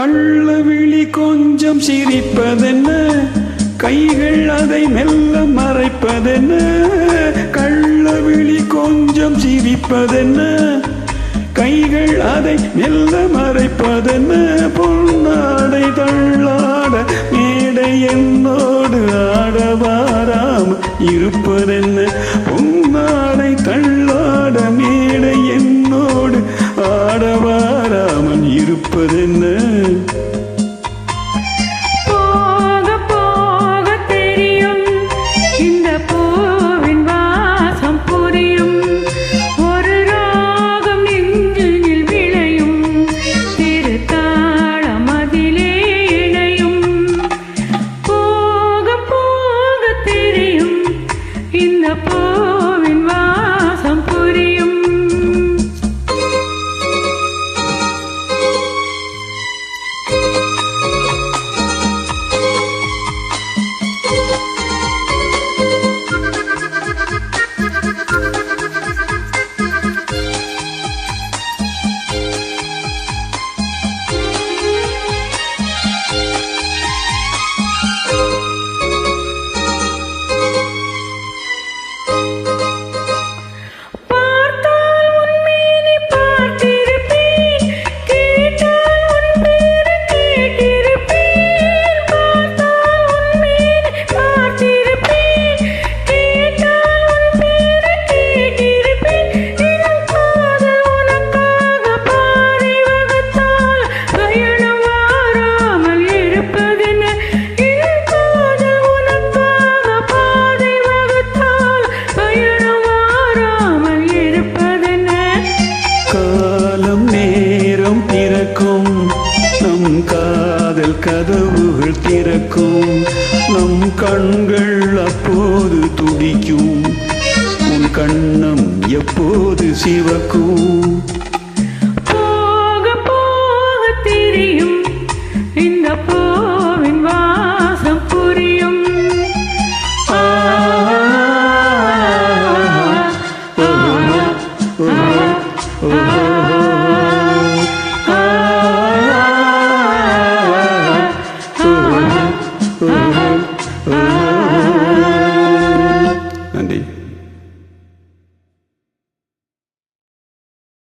கள்ளவிழி கொஞ்சம் சிரிப்பதென்ன, கைகள் அதை மெல்ல மறைப்பதென்ன. கள்ளவிழி கொஞ்சம் சிரிப்பதென்ன, கைகள் அதை மெல்ல மறைப்பதென்ன. பொன்னாடை தள்ளாட மேடை என்னோடு ஆடவாராம் இருப்பதென்ன. பொன்னாடை தள்ளாட மேடை என்னோடு ஆடவாராமல் இருப்பதென்ன. நம் காதல் கதவுகள் திறக்கும், நம் கண்கள் அப்போது துடிக்கும், உன் கண்ணம் எப்போது சிவக்கும். போக போக தெரியும் இந்த பூவின் வாசம் புரியும்.